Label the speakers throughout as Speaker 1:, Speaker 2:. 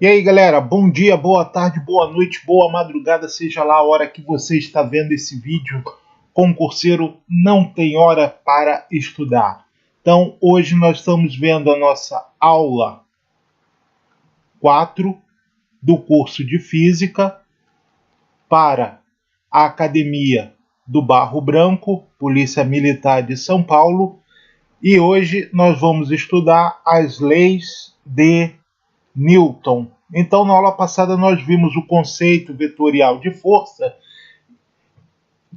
Speaker 1: E aí, galera, bom dia, boa tarde, boa noite, boa madrugada, seja lá a hora que você está vendo esse vídeo. Concurseiro não tem hora para estudar. Então, hoje nós estamos vendo a nossa aula 4 do curso de Física para a Academia do Barro Branco, Polícia Militar de São Paulo. E hoje nós vamos estudar as leis de Newton. Então, na aula passada nós vimos o conceito vetorial de força,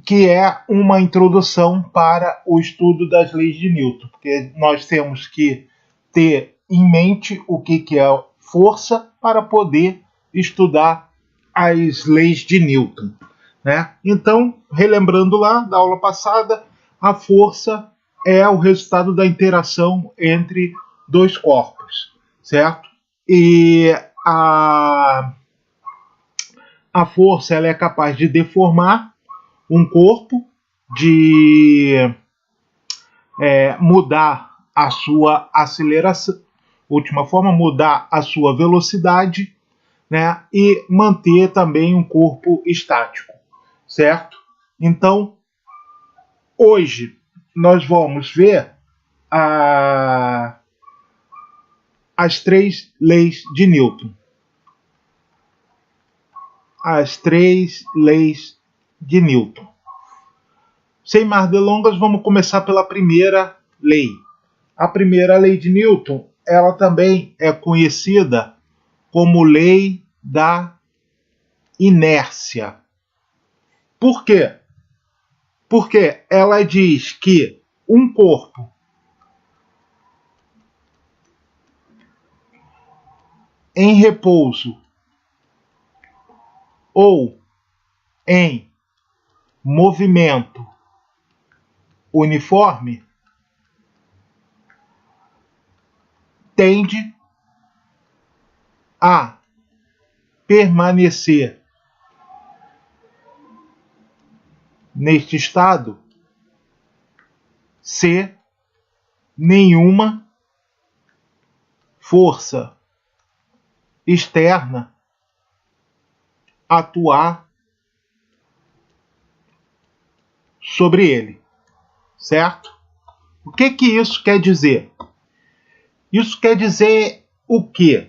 Speaker 1: que é uma introdução para o estudo das leis de Newton, porque nós temos que ter em mente o que é força para poder estudar as leis de Newton, né? Então, relembrando lá da aula passada, a força é o resultado da interação entre dois corpos, certo? E a força ela é capaz de deformar um corpo, de mudar a sua aceleração, última forma, mudar a sua velocidade, né, e manter também um corpo estático, certo? Então, hoje nós vamos ver as três leis de Newton. As três leis de Newton. Sem mais delongas, vamos começar pela primeira lei. A primeira lei de Newton, ela também é conhecida como lei da inércia. Por quê? Porque ela diz que um corpo em repouso ou em movimento uniforme tende a permanecer neste estado se nenhuma força externa atuar sobre ele, certo? O que isso quer dizer? Isso quer dizer o quê?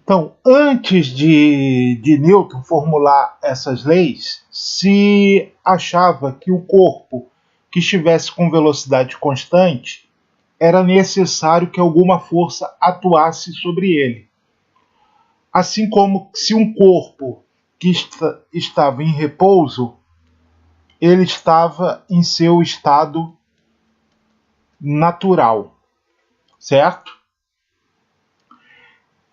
Speaker 1: Então, antes de Newton formular essas leis, se achava que o corpo que estivesse com velocidade constante era necessário que alguma força atuasse sobre ele. Assim como se um corpo que estava em repouso, ele estava em seu estado natural, certo?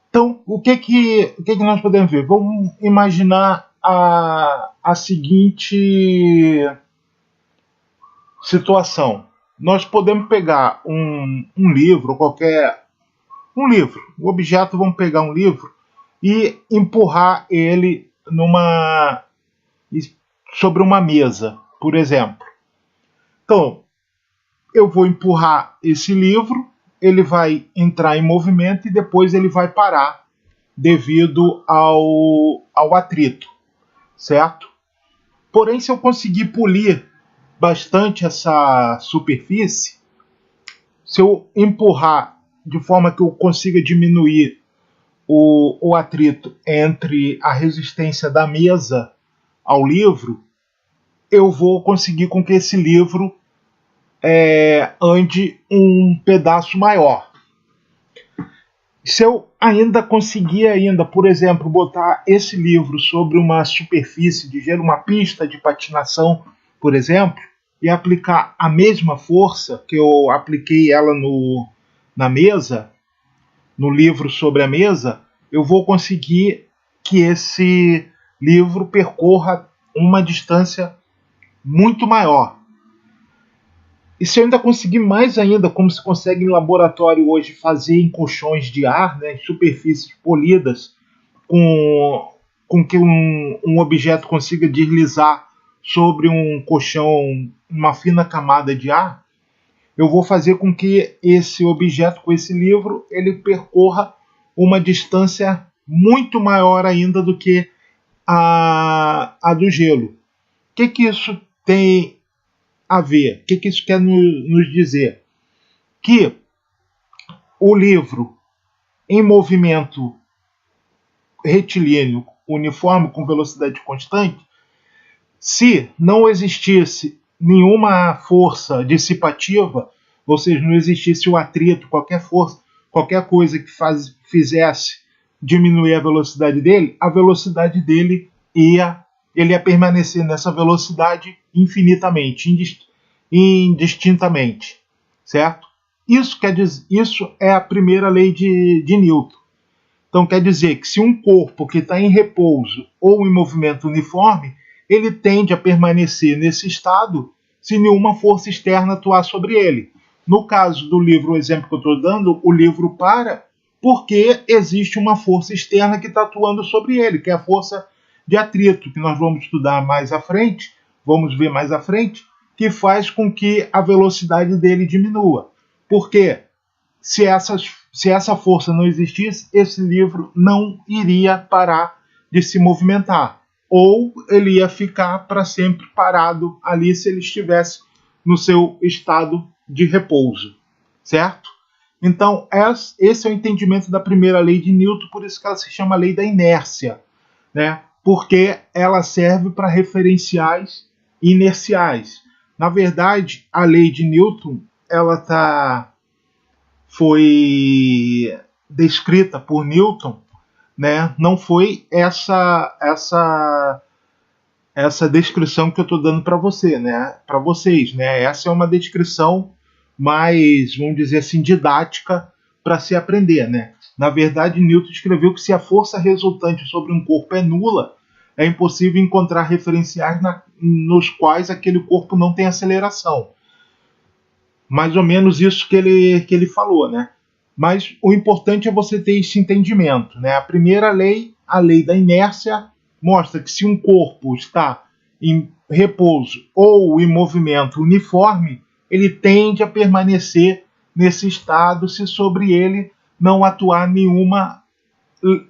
Speaker 1: Então, o que nós podemos ver? Vamos imaginar a seguinte situação. Nós podemos pegar um livro, um livro, o objeto, vamos pegar um livro e empurrar ele sobre uma mesa, por exemplo. Então, eu vou empurrar esse livro, ele vai entrar em movimento e depois ele vai parar devido ao atrito, certo? Porém, se eu conseguir polir bastante essa superfície, se eu empurrar de forma que eu consiga diminuir o atrito entre a resistência da mesa ao livro, eu vou conseguir com que esse livro ande um pedaço maior. Se eu ainda conseguir, por exemplo, botar esse livro sobre uma superfície de gelo, uma pista de patinação, por exemplo, e aplicar a mesma força que eu apliquei ela na mesa, no livro sobre a mesa, eu vou conseguir que esse livro percorra uma distância muito maior. E se eu ainda conseguir mais ainda, como se consegue em laboratório hoje, fazer em colchões de ar, né, em superfícies polidas, com que um objeto consiga deslizar sobre um colchão, uma fina camada de ar, eu vou fazer com que esse objeto, com esse livro, ele percorra uma distância muito maior ainda do que a do gelo. O que isso tem a ver? O que isso quer nos dizer? Que o livro em movimento retilíneo uniforme com velocidade constante, se não existisse nenhuma força dissipativa, ou seja, não existisse o atrito, qualquer força, qualquer coisa que fizesse diminuir a velocidade dele ele ia permanecer nessa velocidade infinitamente, indistintamente, certo? Isso é a primeira lei de Newton. Então quer dizer que se um corpo que está em repouso ou em movimento uniforme, ele tende a permanecer nesse estado se nenhuma força externa atuar sobre ele. No caso do livro, o exemplo que eu estou dando, o livro para porque existe uma força externa que está atuando sobre ele, que é a força de atrito, que nós vamos estudar mais à frente, vamos ver mais à frente, que faz com que a velocidade dele diminua. Porque se essa força não existisse, esse livro não iria parar de se movimentar. Ou ele ia ficar para sempre parado ali se ele estivesse no seu estado de repouso. Certo? Então, esse é o entendimento da primeira lei de Newton, por isso que ela se chama lei da inércia, né? Porque ela serve para referenciais inerciais. Na verdade, a lei de Newton foi descrita por Newton, né? Não foi essa descrição que eu estou dando para você, né? Para vocês, né? Essa é uma descrição mais, vamos dizer assim, didática para se aprender, né? Na verdade, Newton escreveu que se a força resultante sobre um corpo é nula, é impossível encontrar referenciais nos quais aquele corpo não tem aceleração. Mais ou menos isso que ele falou, né? Mas o importante é você ter esse entendimento, né? A primeira lei, a lei da inércia, mostra que se um corpo está em repouso ou em movimento uniforme, ele tende a permanecer nesse estado se sobre ele não atuar nenhuma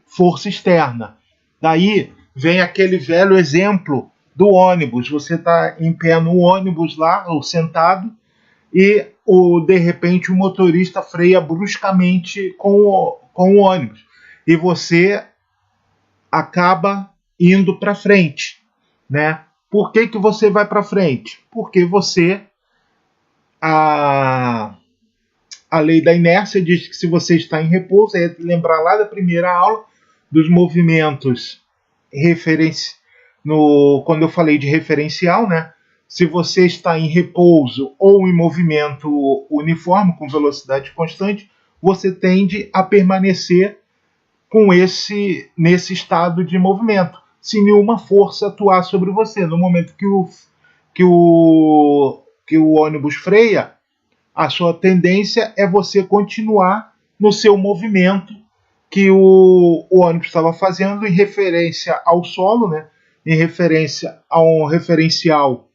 Speaker 1: força externa. Daí vem aquele velho exemplo do ônibus. Você está em pé no ônibus lá, ou sentado, e de repente o motorista freia bruscamente com o ônibus. E você acaba indo para frente, né? Por que você vai para frente? Porque a lei da inércia diz que se você está em repouso, é lembrar lá da primeira aula dos movimentos quando eu falei de referencial, né? Se você está em repouso ou em movimento uniforme com velocidade constante, você tende a permanecer nesse estado de movimento, se nenhuma força atuar sobre você. No momento que o ônibus freia, a sua tendência é você continuar no seu movimento que o ônibus estava fazendo em referência ao solo, né? Em referência a um referencial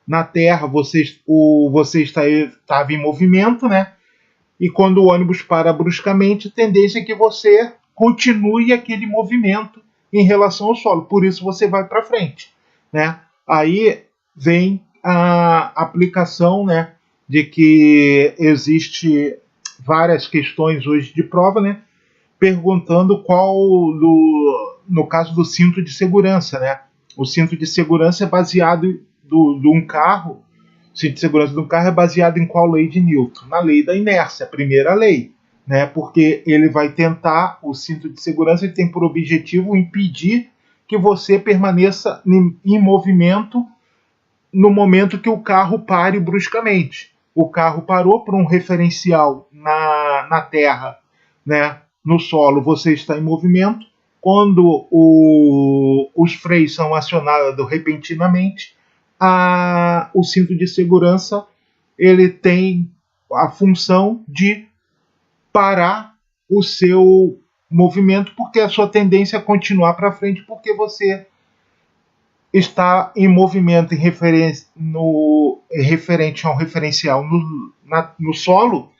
Speaker 1: na Terra, você estava em movimento, né? E quando o ônibus para bruscamente, a tendência é que você continue aquele movimento em relação ao solo. Por isso você vai para frente, né? Aí vem a aplicação, né, de que existe várias questões hoje de prova, né, perguntando no caso do cinto de segurança, né? O cinto de segurança é baseado de um carro. O cinto de segurança de um carro é baseado em qual lei de Newton? Na lei da inércia, a primeira lei, né? Porque ele vai tentar, o cinto de segurança ele tem por objetivo impedir que você permaneça em movimento no momento que o carro pare bruscamente. O carro parou por um referencial na terra, né? No solo você está em movimento. Quando os freios são acionados repentinamente, o cinto de segurança ele tem a função de parar o seu movimento, porque a sua tendência é continuar para frente, porque você está em movimento referente a um referencial no solo,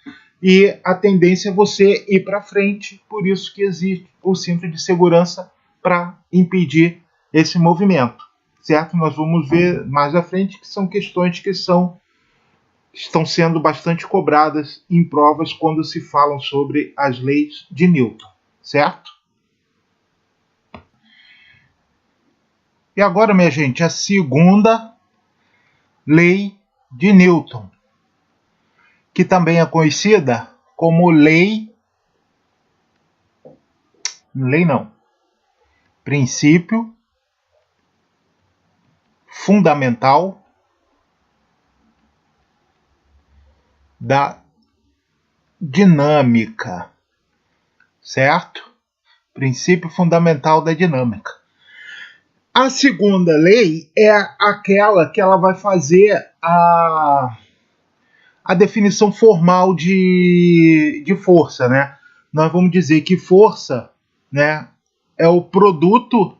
Speaker 1: e a tendência é você ir para frente, por isso que existe o cinto de segurança para impedir esse movimento, certo? Nós vamos ver mais à frente que são questões que estão sendo bastante cobradas em provas quando se falam sobre as leis de Newton, certo? E agora, minha gente, a segunda lei de Newton, que também é conhecida como princípio fundamental da dinâmica, certo? Princípio fundamental da dinâmica. A segunda lei é aquela que ela vai fazer a definição formal de força, né? Nós vamos dizer que força, né, é o produto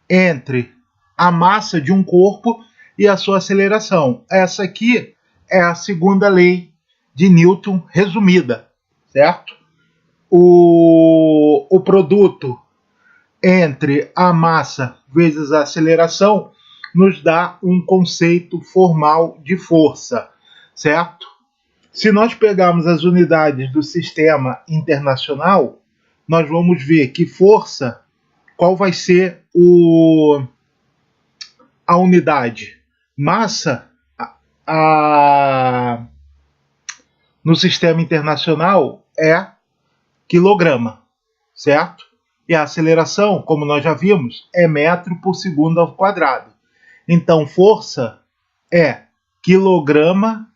Speaker 1: entre a massa de um corpo e a sua aceleração. Essa aqui é a segunda lei de Newton resumida, certo? O produto entre a massa vezes a aceleração nos dá um conceito formal de força, certo? Se nós pegarmos as unidades do sistema internacional, nós vamos ver que força, qual vai ser a unidade? Massa, no sistema internacional, é quilograma, certo? E a aceleração, como nós já vimos, é metro por segundo ao quadrado. Então, força é quilograma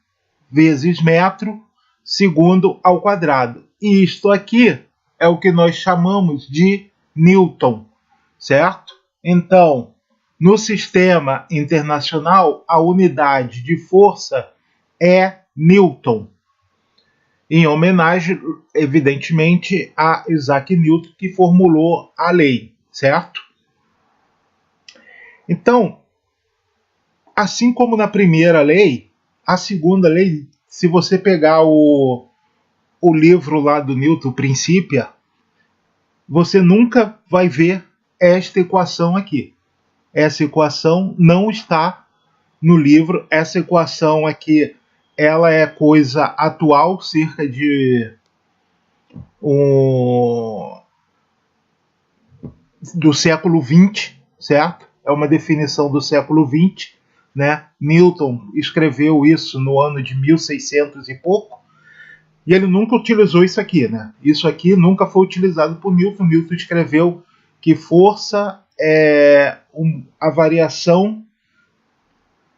Speaker 1: vezes metro segundo ao quadrado. E isto aqui é o que nós chamamos de Newton, certo? Então, no sistema internacional, a unidade de força é Newton, em homenagem, evidentemente, a Isaac Newton, que formulou a lei, certo? Então, assim como na primeira lei, a segunda lei, se você pegar o livro lá do Newton, Principia, você nunca vai ver esta equação aqui. Essa equação não está no livro. Essa equação aqui, ela é coisa atual, cerca de do século XX, certo? É uma definição do século XX, né? Newton escreveu isso no ano de 1600 e pouco, e ele nunca utilizou isso aqui, né? Isso aqui nunca foi utilizado por Newton. Newton escreveu que força é a variação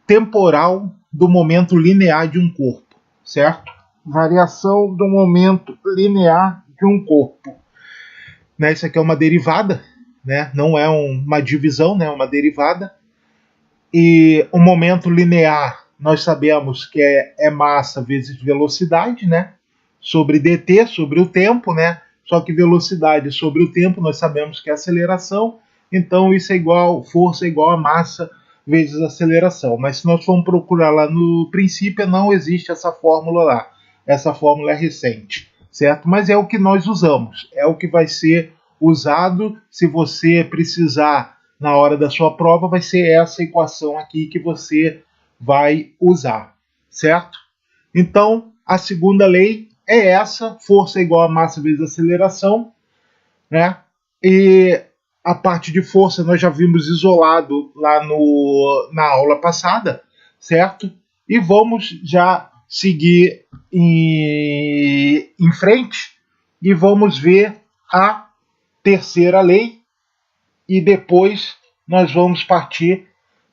Speaker 1: temporal do momento linear de um corpo, certo? Variação do momento linear de um corpo. Né? Isso aqui é uma derivada, né? Não é uma divisão, né? É uma derivada. E o momento linear, nós sabemos que é massa vezes velocidade, né? Sobre dt, sobre o tempo, né? Só que velocidade sobre o tempo, nós sabemos que é aceleração. Então isso é igual, força é igual a massa vezes aceleração. Mas se nós formos procurar lá no princípio, não existe essa fórmula lá. Essa fórmula é recente, certo? Mas é o que nós usamos, é o que vai ser usado. Se você precisar na hora da sua prova, vai ser essa equação aqui que você vai usar, certo? Então, a segunda lei é essa, força é igual a massa vezes aceleração, né? E a parte de força nós já vimos isolado lá na aula passada, certo? E vamos já seguir em frente e vamos ver a terceira lei e depois nós vamos partir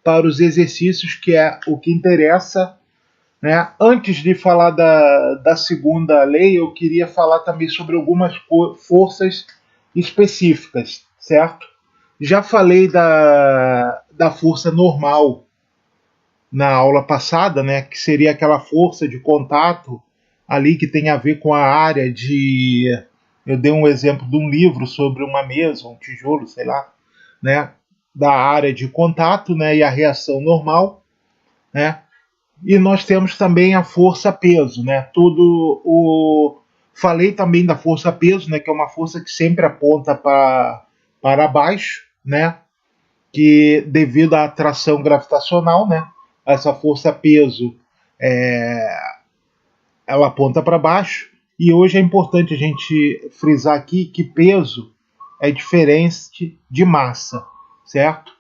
Speaker 1: para os exercícios, que é o que interessa, né? Antes de falar da segunda lei, eu queria falar também sobre algumas forças específicas, certo? Já falei da força normal na aula passada, né, que seria aquela força de contato ali que tem a ver com a área de... Eu dei um exemplo de um livro sobre uma mesa, um tijolo, sei lá, né, da área de contato, né, e a reação normal, né? E nós temos também a força-peso, né? Falei também da força-peso, né? Que é uma força que sempre aponta para baixo, né? Que devido à atração gravitacional, né? Essa força-peso ela aponta para baixo. E hoje é importante a gente frisar aqui que peso é diferente de massa, certo?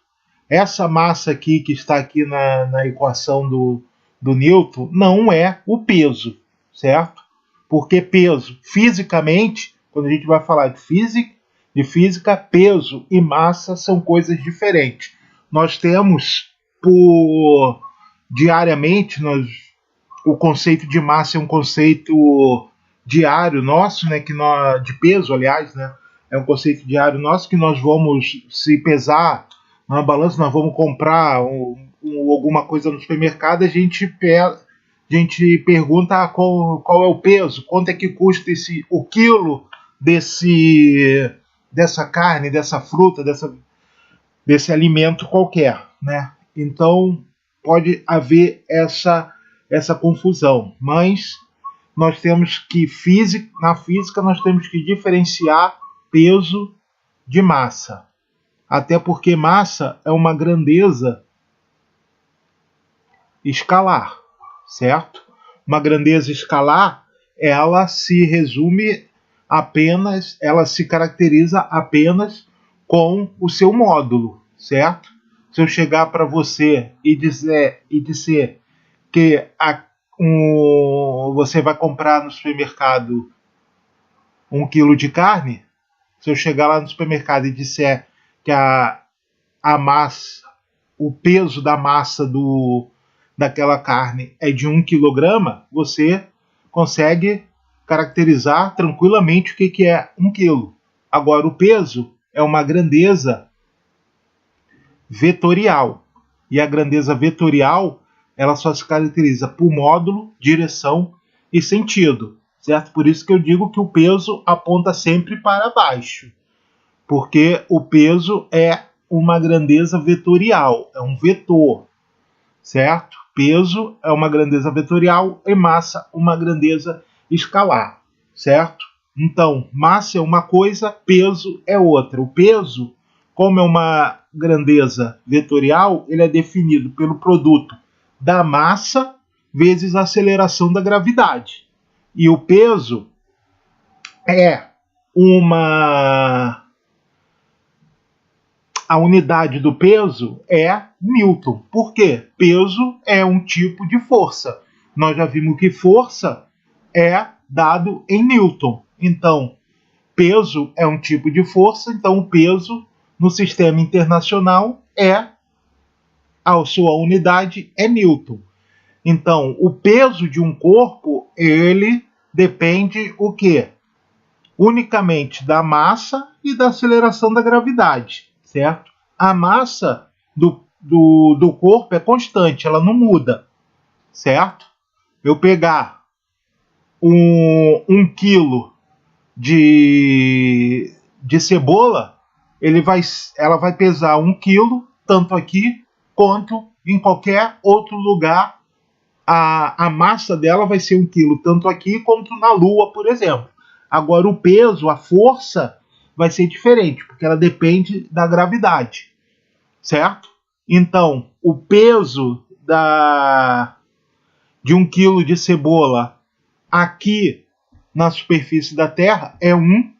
Speaker 1: Essa massa aqui que está aqui na equação do Newton não é o peso, certo? Porque peso, fisicamente, quando a gente vai falar de física, peso e massa são coisas diferentes. Nós temos diariamente, o conceito de massa é um conceito diário nosso, né, de peso, aliás, né, é um conceito diário nosso que nós vamos se pesar na balança, nós vamos comprar alguma coisa no supermercado, a gente pergunta qual é o peso, quanto é que custa o quilo dessa carne, dessa fruta, desse alimento qualquer, né? Então pode haver essa confusão, mas nós temos que na física nós temos que diferenciar peso de massa, até porque massa é uma grandeza escalar, certo? Uma grandeza escalar, ela se caracteriza apenas com o seu módulo, certo? Se eu chegar para você e disser que você vai comprar no supermercado 1 quilo de carne, se eu chegar lá no supermercado e disser que a massa, o peso da massa daquela carne é de 1 quilograma, você consegue caracterizar tranquilamente o que é 1 quilo. Agora, o peso é uma grandeza vetorial. E a grandeza vetorial, ela só se caracteriza por módulo, direção e sentido, certo? Por isso que eu digo que o peso aponta sempre para baixo, porque o peso é uma grandeza vetorial, é um vetor, certo? Peso é uma grandeza vetorial e massa uma grandeza escalar, certo? Então, massa é uma coisa, peso é outra. O peso, como é uma grandeza vetorial, ele é definido pelo produto da massa vezes a aceleração da gravidade. E o peso é a unidade do peso é Newton. Por quê? Peso é um tipo de força. Nós já vimos que força é dado em Newton. Então, peso é um tipo de força, então o peso no sistema internacional a sua unidade é Newton. Então, o peso de um corpo, ele depende o quê? Unicamente da massa e da aceleração da gravidade, certo? A massa do corpo é constante, ela não muda, certo? Eu pegar 1 quilo de cebola, ela vai pesar 1 quilo, tanto aqui quanto em qualquer outro lugar. A massa dela vai ser 1 quilo, tanto aqui quanto na Lua, por exemplo. Agora, o peso, a força, vai ser diferente, porque ela depende da gravidade, certo? Então, o peso de 1 quilo de cebola aqui na superfície da Terra é 1,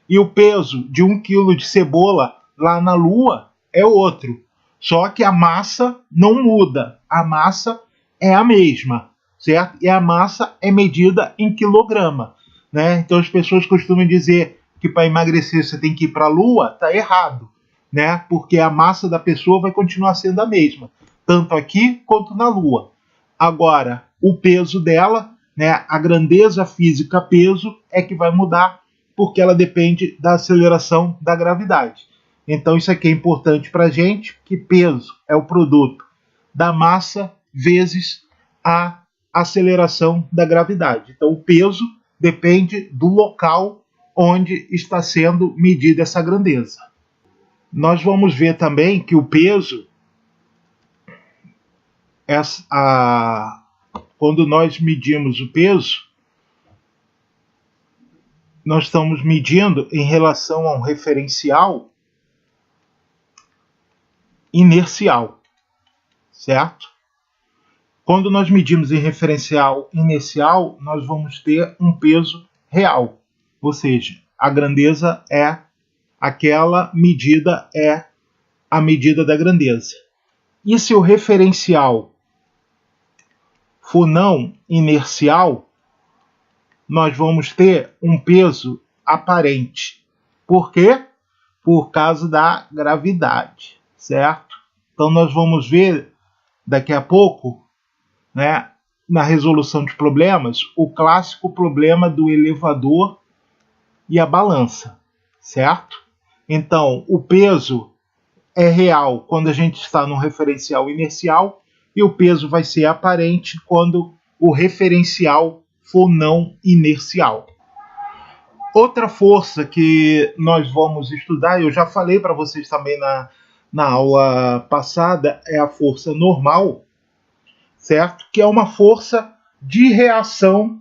Speaker 1: e o peso de 1 quilo de cebola lá na Lua é outro. Só que a massa não muda, a massa é a mesma, certo? E a massa é medida em quilograma, né? Então as pessoas costumam dizer que para emagrecer você tem que ir para a Lua, tá errado, né? Porque a massa da pessoa vai continuar sendo a mesma, tanto aqui quanto na Lua. Agora, o peso dela, né, a grandeza física peso é que vai mudar, porque ela depende da aceleração da gravidade. Então isso aqui é importante para a gente, que peso é o produto da massa vezes a aceleração da gravidade. Então o peso depende do local onde está sendo medida essa grandeza. Nós vamos ver também que o peso, quando nós medimos o peso, nós estamos medindo em relação a um referencial inercial, certo? Quando nós medimos em referencial inercial, nós vamos ter um peso real, ou seja, a grandeza é aquela medida, é a medida da grandeza. E se o referencial for não inercial, nós vamos ter um peso aparente. Por quê? Por causa da gravidade, certo? Então nós vamos ver daqui a pouco, né, na resolução de problemas, o clássico problema do elevador e a balança, certo? Então o peso é real quando a gente está no referencial inercial e o peso vai ser aparente quando o referencial for não inercial. Outra força que nós vamos estudar, eu já falei para vocês também na aula passada, é a força normal, certo? Que é uma força de reação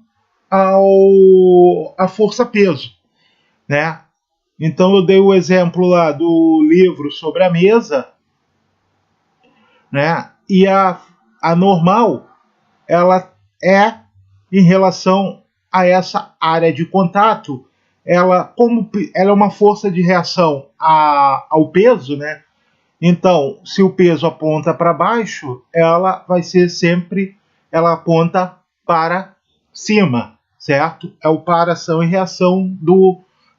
Speaker 1: à força-peso, né? Então eu dei o exemplo lá do livro sobre a mesa, né? E a normal, ela é em relação a essa área de contato, como ela é uma força de reação ao peso, né? Então, se o peso aponta para baixo, ela vai ser sempre, ela aponta para cima, certo? É o para ação e reação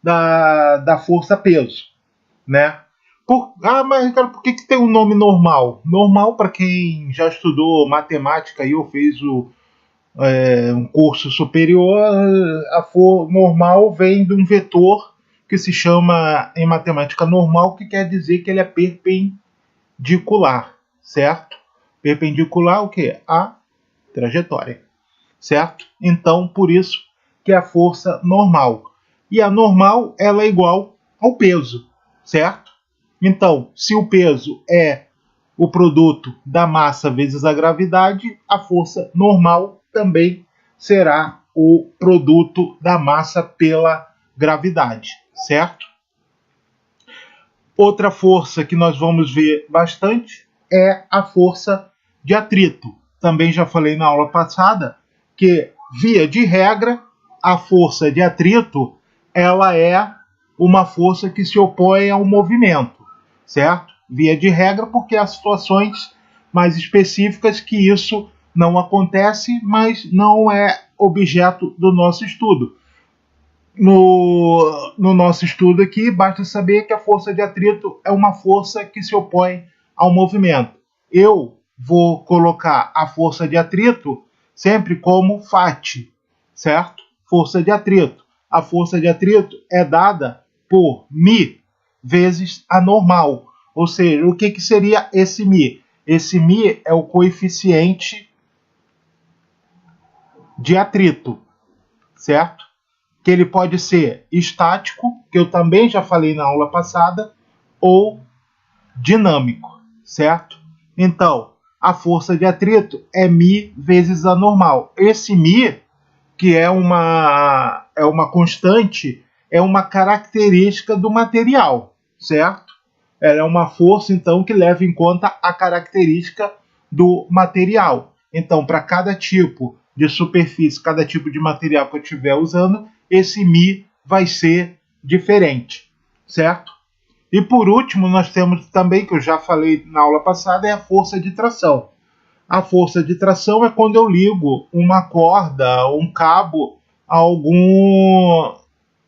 Speaker 1: da força-peso, né? Mas Ricardo, por que tem um nome normal? Normal, para quem já estudou matemática ou fez um curso superior, normal vem de um vetor que se chama em matemática normal, que quer dizer que ele é perpendicular, certo? Perpendicular o quê? A trajetória, certo? Então, por isso que é a força normal. E a normal, ela é igual ao peso, certo? Então, se o peso é o produto da massa vezes a gravidade, a força normal também será o produto da massa pela gravidade, certo? Outra força que nós vamos ver bastante é a força de atrito. Também já falei na aula passada que, via de regra, a força de atrito ela é uma força que se opõe ao movimento, certo? Via de regra, porque há situações mais específicas que isso não acontece, mas não é objeto do nosso estudo. No nosso estudo aqui, basta saber que a força de atrito é uma força que se opõe ao movimento. Eu vou colocar a força de atrito sempre como Φ, certo? Força de atrito. A força de atrito é dada por μ vezes a normal. Ou seja, o que seria esse μ? Esse μ é o coeficiente de atrito, certo? Que ele pode ser estático, que eu também já falei na aula passada, ou dinâmico, certo? Então, a força de atrito é μ vezes a normal. Esse μ, que é uma constante, é uma característica do material, certo? Ela é uma força, então, que leva em conta a característica do material. Então, para cada tipo de superfície, cada tipo de material que eu estiver usando, esse μ vai ser diferente, certo? E por último, nós temos também, que eu já falei na aula passada, é a força de tração. A força de tração é quando eu ligo uma corda, um cabo a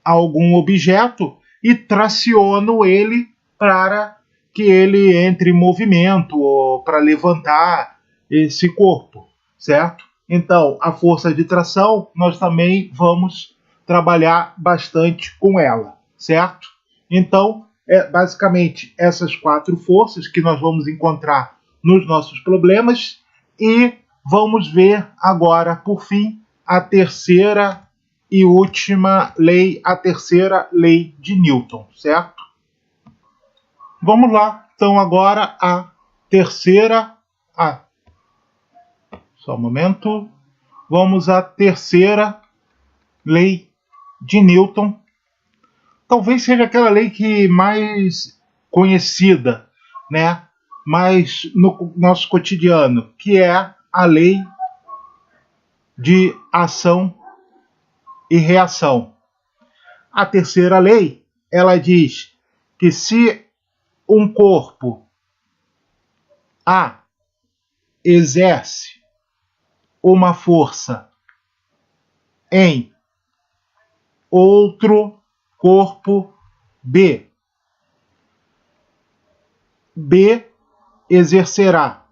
Speaker 1: algum objeto e traciono ele para que ele entre em movimento ou para levantar esse corpo, certo? Então, a força de tração, nós também vamos trabalhar bastante com ela, certo? Então, basicamente essas 4 forças que nós vamos encontrar nos nossos problemas e vamos ver agora, por fim, a terceira e última lei, a terceira lei de Newton, certo? Vamos lá, então agora a terceira... só um momento. vamos à terceira lei de Newton. Talvez seja aquela lei que mais conhecida, né? Mais no nosso cotidiano, que é a lei de ação e reação. A terceira lei, ela diz que se um corpo A exerce uma força em outro corpo B, B exercerá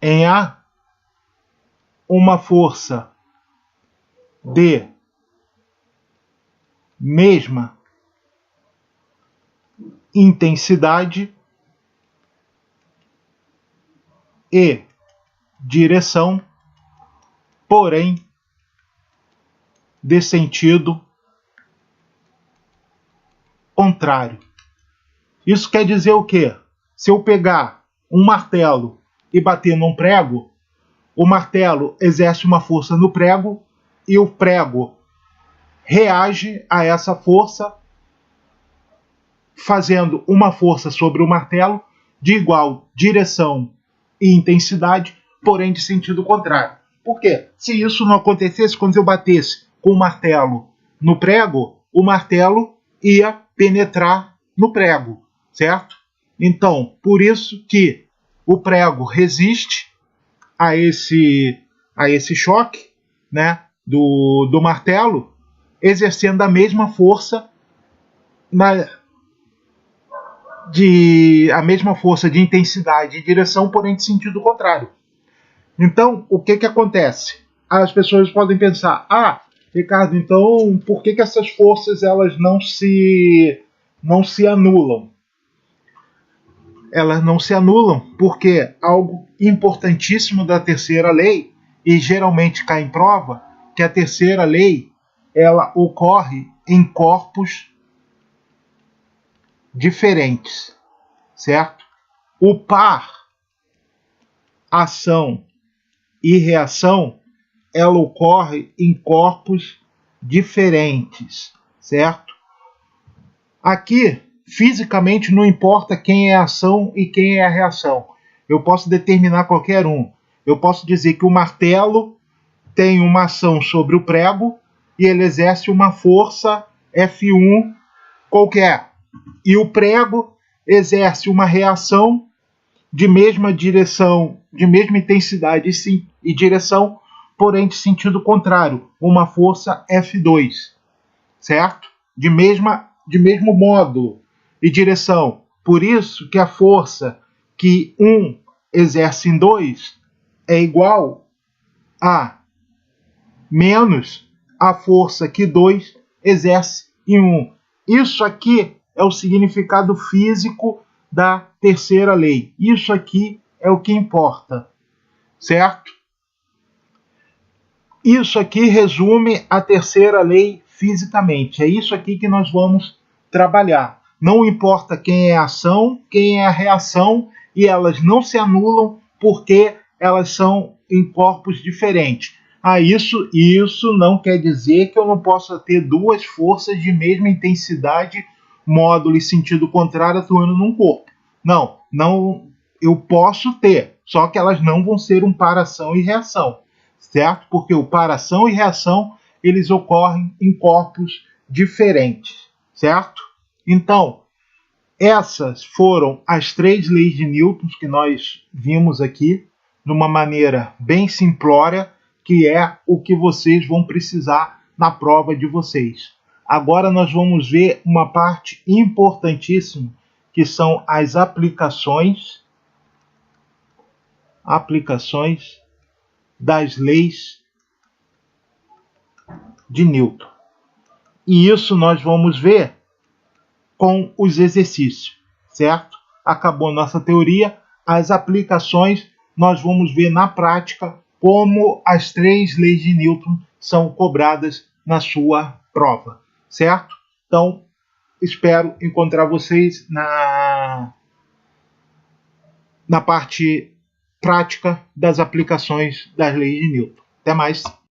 Speaker 1: em A uma força de mesma intensidade e direção, porém de sentido contrário. Isso quer dizer o quê? Se eu pegar um martelo e bater num prego, o martelo exerce uma força no prego e o prego reage a essa força, fazendo uma força sobre o martelo de igual direção e intensidade, porém de sentido contrário. Por quê? Se isso não acontecesse, quando eu batesse com o martelo no prego, o martelo ia penetrar no prego, certo? Então, por isso que o prego resiste a esse choque, né, do martelo, exercendo a mesma força a mesma força de intensidade e direção, porém de sentido contrário. Então, o que acontece? As pessoas podem pensar: ah, Ricardo, então por que essas forças elas não se anulam? Elas não se anulam porque algo importantíssimo da terceira lei, e geralmente cai em prova, que a terceira lei ela ocorre em corpos diferentes, certo? O par ação e reação ela ocorre em corpos diferentes, certo? Aqui, fisicamente, não importa quem é a ação e quem é a reação. Eu posso determinar qualquer um. Eu posso dizer que o martelo tem uma ação sobre o prego e ele exerce uma força F1 qualquer. E o prego exerce uma reação de mesma direção, de mesma intensidade e direção, porém de sentido contrário, uma força F2, certo? De mesmo modo e direção. Por isso que a força que um exerce em dois é igual a menos a força que dois exerce em um. Isso aqui é o significado físico da terceira lei. Isso aqui é o que importa, certo? Isso aqui resume a terceira lei fisicamente. É isso aqui que nós vamos trabalhar. Não importa quem é a ação, quem é a reação, e elas não se anulam porque elas são em corpos diferentes. Isso não quer dizer que eu não possa ter duas forças de mesma intensidade, módulo e sentido contrário atuando num corpo. Não, eu posso ter, só que elas não vão ser um par ação e reação, certo? Porque o par ação e reação eles ocorrem em corpos diferentes, certo? Então, essas foram as 3 leis de Newton que nós vimos aqui, numa maneira bem simplória, que é o que vocês vão precisar na prova de vocês. Agora nós vamos ver uma parte importantíssima, que são as aplicações das leis de Newton. E isso nós vamos ver com os exercícios, certo? Acabou nossa teoria, as aplicações nós vamos ver na prática como as 3 leis de Newton são cobradas na sua prova, certo? Então, espero encontrar vocês na parte prática das aplicações das leis de Newton. Até mais!